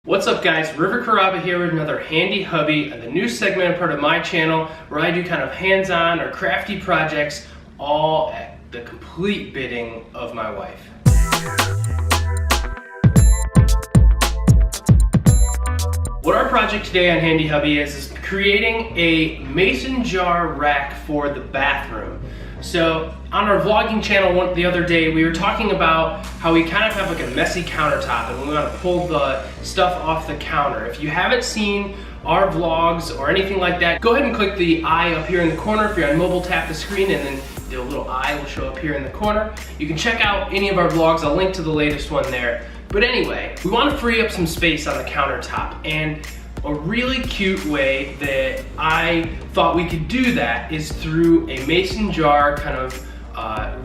What's up guys, River Karaba here with another Handy Hubby, the new segment part of my channel where I do kind of hands-on or crafty projects all at the complete bidding of my wife. What our project today on Handy Hubby is creating a mason jar rack for the bathroom. So on our vlogging channel the other day, we were talking about how we kind of have like a messy countertop and we want to pull the stuff off the counter. If you haven't seen our vlogs or anything like that, go ahead and click the eye up here in the corner. If you're on mobile, tap the screen and then the little eye will show up here in the corner. You can check out any of our vlogs. I'll link to the latest one there. But anyway, we want to free up some space on the countertop, and a really cute way that I thought we could do that is through a mason jar kind of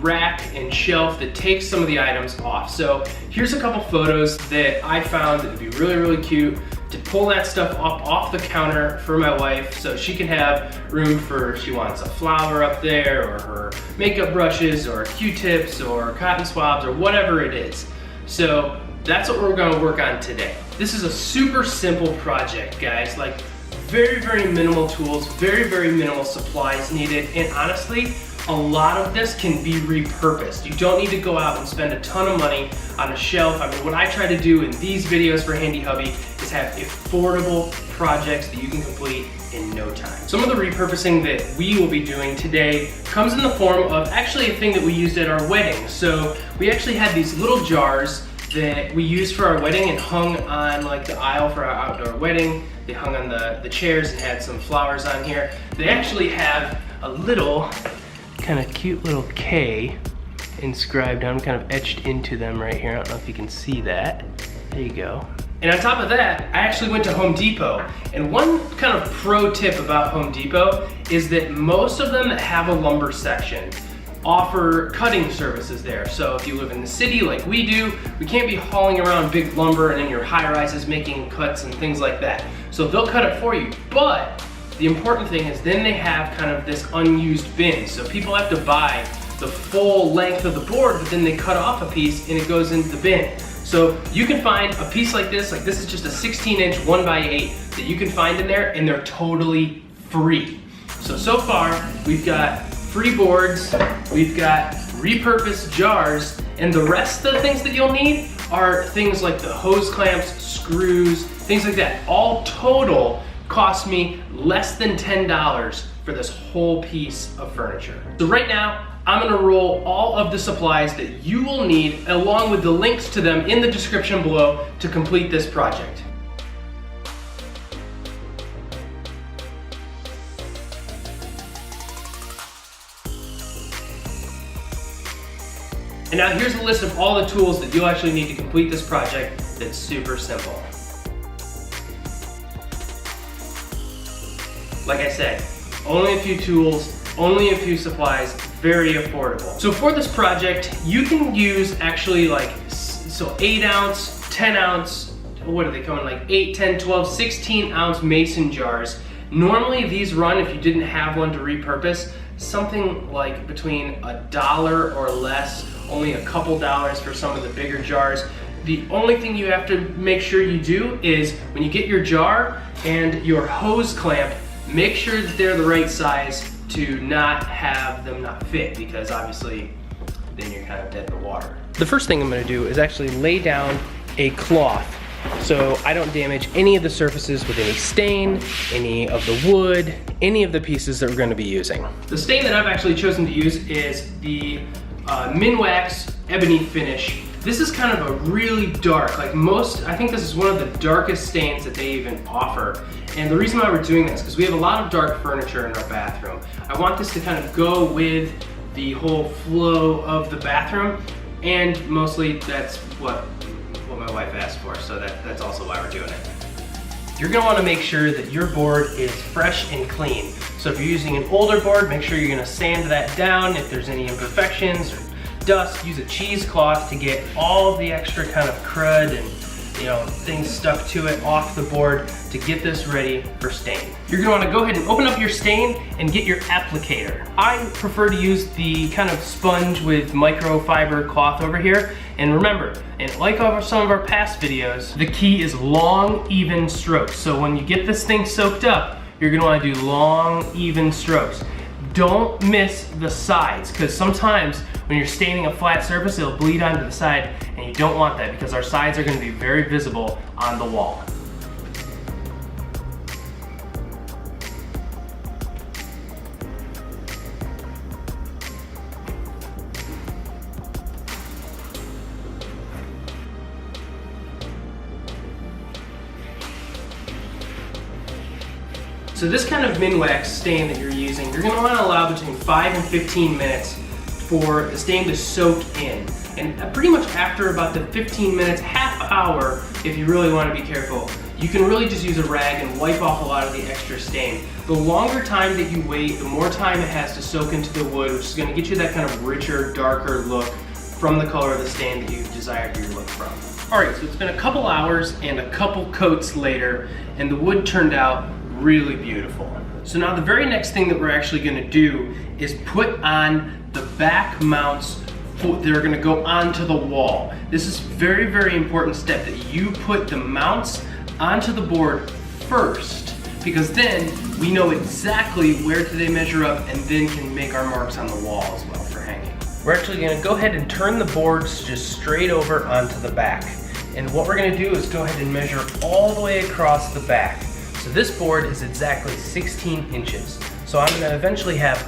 rack and shelf that takes some of the items off. So here's a couple photos that I found that would be really cute to pull that stuff up off the counter for my wife so she can have room for, if she wants a flower up there or her makeup brushes or Q-tips or cotton swabs or whatever it is. So that's what we're going to work on today. This is a super simple project, guys. Like very minimal tools, very minimal supplies needed, and honestly, a lot of this can be repurposed. You don't need to go out and spend a ton of money on a shelf. I mean, what I try to do in these videos for Handy Hubby is have affordable projects that you can complete in no time. Some of the repurposing that we will be doing today comes in the form of actually a thing that we used at our wedding. So we actually had these little jars that we used for our wedding and hung on like the aisle for our outdoor wedding. They hung on the chairs and had some flowers on here. They actually have a little kind of cute little K inscribed on, kind of etched into them right here. I don't know if you can see that. There you go. And on top of that, I actually went to Home Depot. And one kind of pro tip about Home Depot is that most of them that have a lumber section offer cutting services there. So if you live in the city like we do, we can't be hauling around big lumber and in your high rises making cuts and things like that. So they'll cut it for you. But the important thing is then they have kind of this unused bin. So people have to buy the full length of the board, but then they cut off a piece and it goes into the bin. So you can find a piece like this is just a 16-inch 1x8 that you can find in there, and they're totally free. So far we've got free boards, we've got repurposed jars, and the rest of the things that you'll need are things like the hose clamps, screws, things like that. All total cost me less than $10 for this whole piece of furniture. So right now, I'm gonna roll all of the supplies that you will need along with the links to them in the description below to complete this project. And now here's a list of all the tools that you'll actually need to complete this project that's super simple. Like I said, only a few tools, only a few supplies, very affordable. So for this project, you can use actually like, so 8 ounce, 10 ounce, what are they coming, like 8, 10, 12, 16 ounce mason jars. Normally these run, if you didn't have one to repurpose, something like between $1 or less, only a couple dollars for some of the bigger jars. The only thing you have to make sure you do is when you get your jar and your hose clamp, make sure that they're the right size to not have them not fit, because obviously then you're kind of dead in the water. The first thing I'm going to do is actually lay down a cloth so I don't damage any of the surfaces with any stain, any of the wood, any of the pieces that we're going to be using. The stain that I've actually chosen to use is the Minwax Ebony Finish. This is kind of a really dark, like I think this is one of the darkest stains that they even offer. And the reason why we're doing this is because we have a lot of dark furniture in our bathroom. I want this to kind of go with the whole flow of the bathroom, and mostly that's what my wife asked for, so that's also why we're doing it. You're gonna wanna make sure that your board is fresh and clean. So if you're using an older board, make sure you're gonna sand that down. If there's any imperfections or dust, use a cheesecloth to get all of the extra kind of crud and things stuck to it off the board to get this ready for stain. You're gonna wanna go ahead and open up your stain and get your applicator. I prefer to use the kind of sponge with microfiber cloth over here. And remember, and like over some of our past videos, the key is long, even strokes. So when you get this thing soaked up, you're gonna wanna do long, even strokes. Don't miss the sides, because sometimes when you're staining a flat surface, it'll bleed onto the side, and you don't want that because our sides are going to be very visible on the wall. So this kind of Minwax stain that you're using, you're going to want to allow between 5 and 15 minutes for the stain to soak in. And pretty much after about the 15 minutes, half hour, if you really want to be careful, you can really just use a rag and wipe off a lot of the extra stain. The longer time that you wait, the more time it has to soak into the wood, which is going to get you that kind of richer, darker look from the color of the stain that you've desired your look from. Alright, so it's been a couple hours and a couple coats later, and the wood turned out really beautiful. So now the very next thing that we're actually going to do is put on the back mounts that are going to go onto the wall. This is very, very important step, that you put the mounts onto the board first, because then we know exactly where they measure up and then can make our marks on the wall as well for hanging. We're actually going to go ahead and turn the boards just straight over onto the back. And what we're going to do is go ahead and measure all the way across the back. So this board is exactly 16 inches. So I'm going to eventually have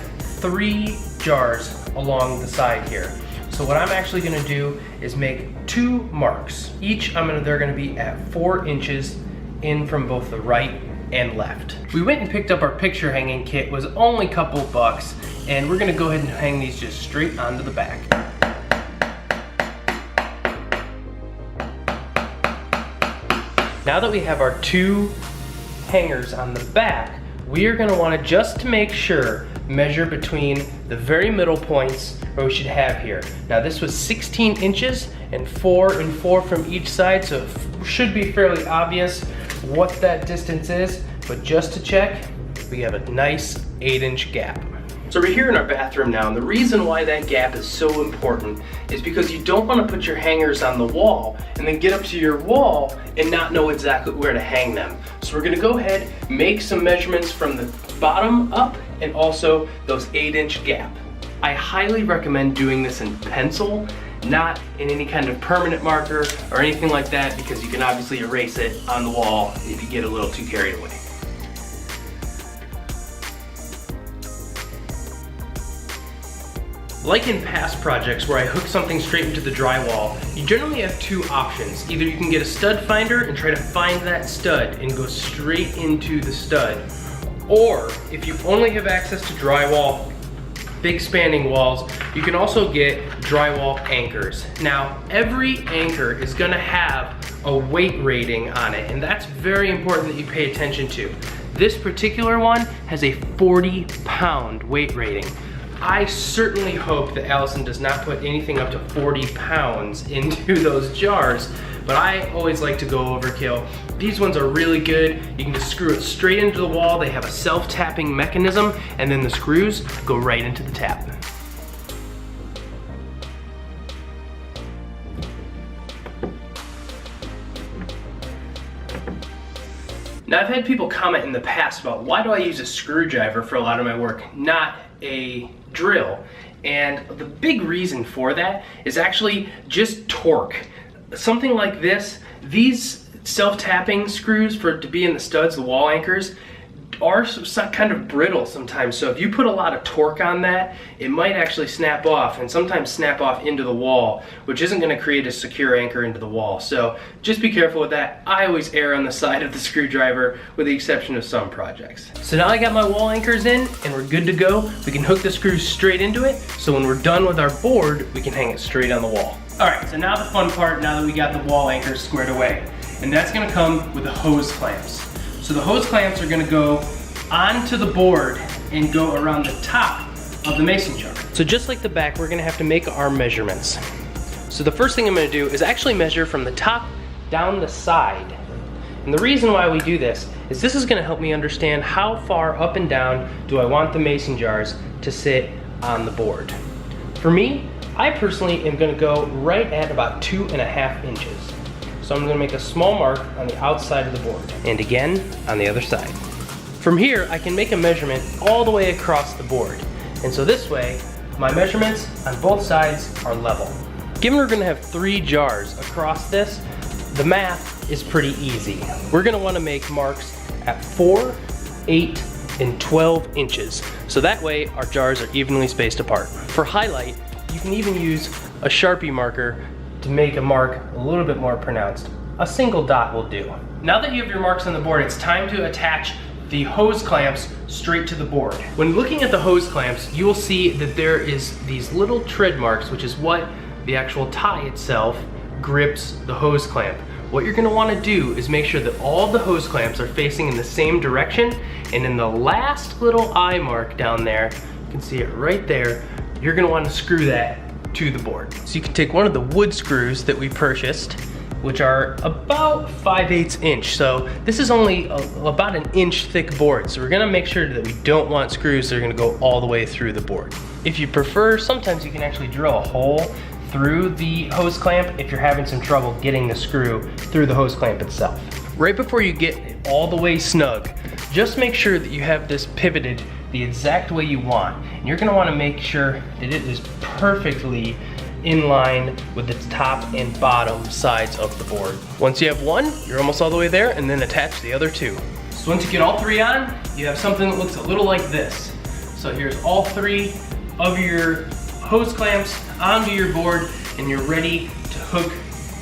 3 jars along the side here. So what I'm actually going to do is make 2 marks. Each they're going to be at 4 inches in from both the right and left. We went and picked up our picture hanging kit. It was only a couple bucks, and we're going to go ahead and hang these just straight onto the back. Now that we have our 2 hangers on the back, we are going to want to, just to make sure, measure between the very middle points where we should have here. Now this was 16 inches and 4 and 4 from each side, so it should be fairly obvious what that distance is, but just to check, we have a nice 8-inch gap. So we're here in our bathroom now, and the reason why that gap is so important is because you don't want to put your hangers on the wall and then get up to your wall and not know exactly where to hang them. So we're going to go ahead, make some measurements from the bottom up and also those 8-inch gap. I highly recommend doing this in pencil, not in any kind of permanent marker or anything like that, because you can obviously erase it on the wall if you get a little too carried away. Like in past projects where I hook something straight into the drywall, you generally have 2 options. Either you can get a stud finder and try to find that stud and go straight into the stud, or if you only have access to drywall, big spanning walls, you can also get drywall anchors. Now, every anchor is gonna have a weight rating on it, and that's very important that you pay attention to. This particular one has a 40-pound weight rating. I certainly hope that Allison does not put anything up to 40 pounds into those jars, but I always like to go overkill. These ones are really good. You can just screw it straight into the wall. They have a self-tapping mechanism, and then the screws go right into the tap. Now, I've had people comment in the past about why do I use a screwdriver for a lot of my work, not a drill. And the big reason for that is actually just torque. Something like this, these self-tapping screws to be in the studs, the wall anchors, are kind of brittle sometimes. So if you put a lot of torque on that, it might actually snap off, and sometimes snap off into the wall, which isn't going to create a secure anchor into the wall. So just be careful with that. I always err on the side of the screwdriver, with the exception of some projects. So now I got my wall anchors in and we're good to go. We can hook the screws straight into it, so when we're done with our board, we can hang it straight on the wall. Alright, so now the fun part, now that we got the wall anchors squared away, and that's going to come with the hose clamps. So the hose clamps are gonna go onto the board and go around the top of the mason jar. So just like the back, we're gonna have to make our measurements. So the first thing I'm gonna do is actually measure from the top down the side. And the reason why we do this is gonna help me understand how far up and down do I want the mason jars to sit on the board. For me, I personally am gonna go right at about 2.5 inches. So I'm gonna make a small mark on the outside of the board, and again on the other side. From here, I can make a measurement all the way across the board. And so this way, my measurements on both sides are level. Given we're gonna have 3 jars across this, the math is pretty easy. We're gonna wanna make marks at 4, 8, and 12 inches. So that way our jars are evenly spaced apart. For highlight, you can even use a Sharpie marker to make a mark a little bit more pronounced. A single dot will do. Now that you have your marks on the board, it's time to attach the hose clamps straight to the board. When looking at the hose clamps, you will see that there is these little tread marks, which is what the actual tie itself grips the hose clamp. What you're gonna wanna do is make sure that all the hose clamps are facing in the same direction, and in the last little eye mark down there, you can see it right there, you're gonna wanna screw that to the board. So you can take one of the wood screws that we purchased, which are about 5/8 inch. So this is only about an inch thick board. So we're gonna make sure that we don't want screws that are gonna go all the way through the board. If you prefer, sometimes you can actually drill a hole through the hose clamp if you're having some trouble getting the screw through the hose clamp itself. Right before you get it all the way snug, just make sure that you have this pivoted the exact way you want. And you're gonna wanna make sure that it is perfectly in line with the top and bottom sides of the board. Once you have one, you're almost all the way there, and then attach the other 2. So once you get all 3 on, you have something that looks a little like this. So here's all 3 of your hose clamps onto your board, and you're ready to hook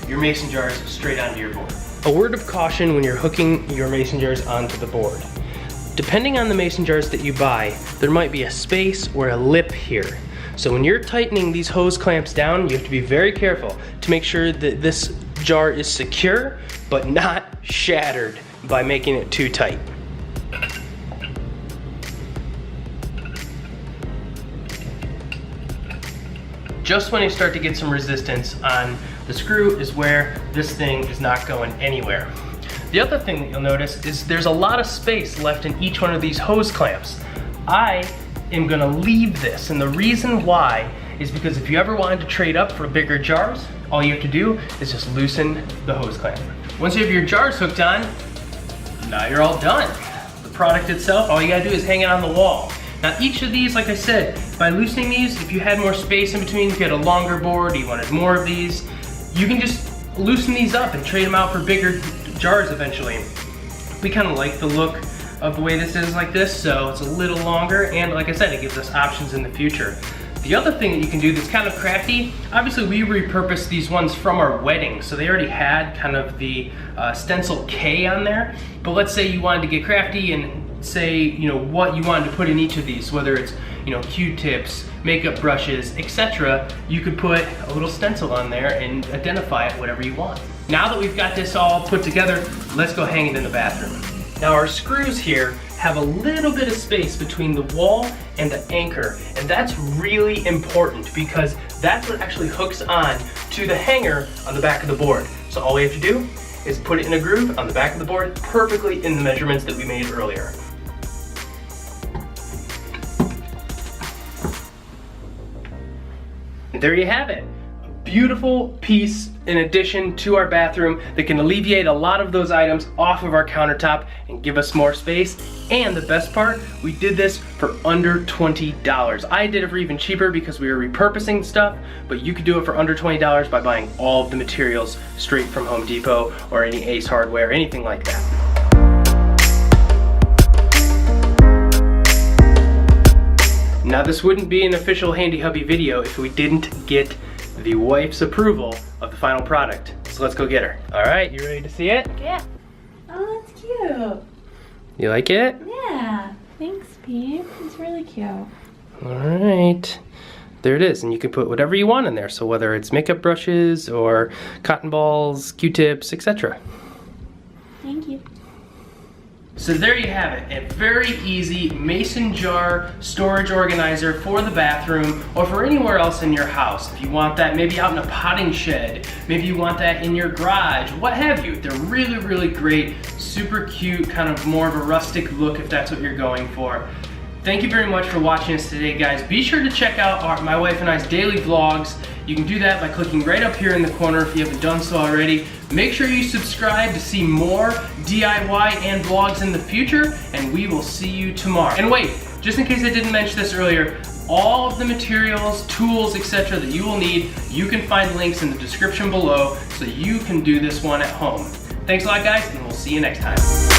your mason jars straight onto your board. A word of caution when you're hooking your mason jars onto the board. Depending on the mason jars that you buy, there might be a space or a lip here. So when you're tightening these hose clamps down, you have to be very careful to make sure that this jar is secure, but not shattered by making it too tight. Just when you start to get some resistance on the screw is where this thing is not going anywhere. The other thing that you'll notice is there's a lot of space left in each one of these hose clamps. I am gonna leave this, and the reason why is because if you ever wanted to trade up for bigger jars, all you have to do is just loosen the hose clamp. Once you have your jars hooked on, now you're all done. The product itself, all you gotta do is hang it on the wall. Now each of these, like I said, by loosening these, if you had more space in between, if you had a longer board, you wanted more of these, you can just loosen these up and trade them out for bigger jars eventually. We kind of like the look of the way this is like this, so it's a little longer, and like I said, it gives us options in the future. The other thing that you can do that's kind of crafty, obviously we repurposed these ones from our wedding, so they already had kind of the stencil K on there, but let's say you wanted to get crafty and say, you know, what you wanted to put in each of these, whether it's, you know, Q-tips, makeup brushes, etc. You could put a little stencil on there and identify it whatever you want. Now that we've got this all put together, let's go hang it in the bathroom. Now our screws here have a little bit of space between the wall and the anchor, and that's really important because that's what actually hooks on to the hanger on the back of the board. So all we have to do is put it in a groove on the back of the board, perfectly in the measurements that we made earlier. There you have it. A beautiful piece in addition to our bathroom that can alleviate a lot of those items off of our countertop and give us more space. And the best part, we did this for under $20. I did it for even cheaper because we were repurposing stuff, but you could do it for under $20 by buying all of the materials straight from Home Depot or any Ace Hardware, anything like that. Now this wouldn't be an official Handy Hubby video if we didn't get the wife's approval of the final product. So let's go get her. All right, you ready to see it? Yeah. Oh, that's cute. You like it? Yeah. Thanks, Pete. It's really cute. All right. There it is, and you can put whatever you want in there. So whether it's makeup brushes or cotton balls, Q-tips, etc. Thank you. So there you have it, a very easy mason jar storage organizer for the bathroom or for anywhere else in your house. If you want that maybe out in a potting shed, maybe you want that in your garage, what have you. They're really, really great, super cute, kind of more of a rustic look if that's what you're going for. Thank you very much for watching us today, guys. Be sure to check out my wife and I's daily vlogs. You can do that by clicking right up here in the corner if you haven't done so already. Make sure you subscribe to see more DIY and vlogs in the future, and we will see you tomorrow. And wait, just in case I didn't mention this earlier, all of the materials, tools, etc. that you will need, you can find links in the description below so you can do this one at home. Thanks a lot, guys, and we'll see you next time.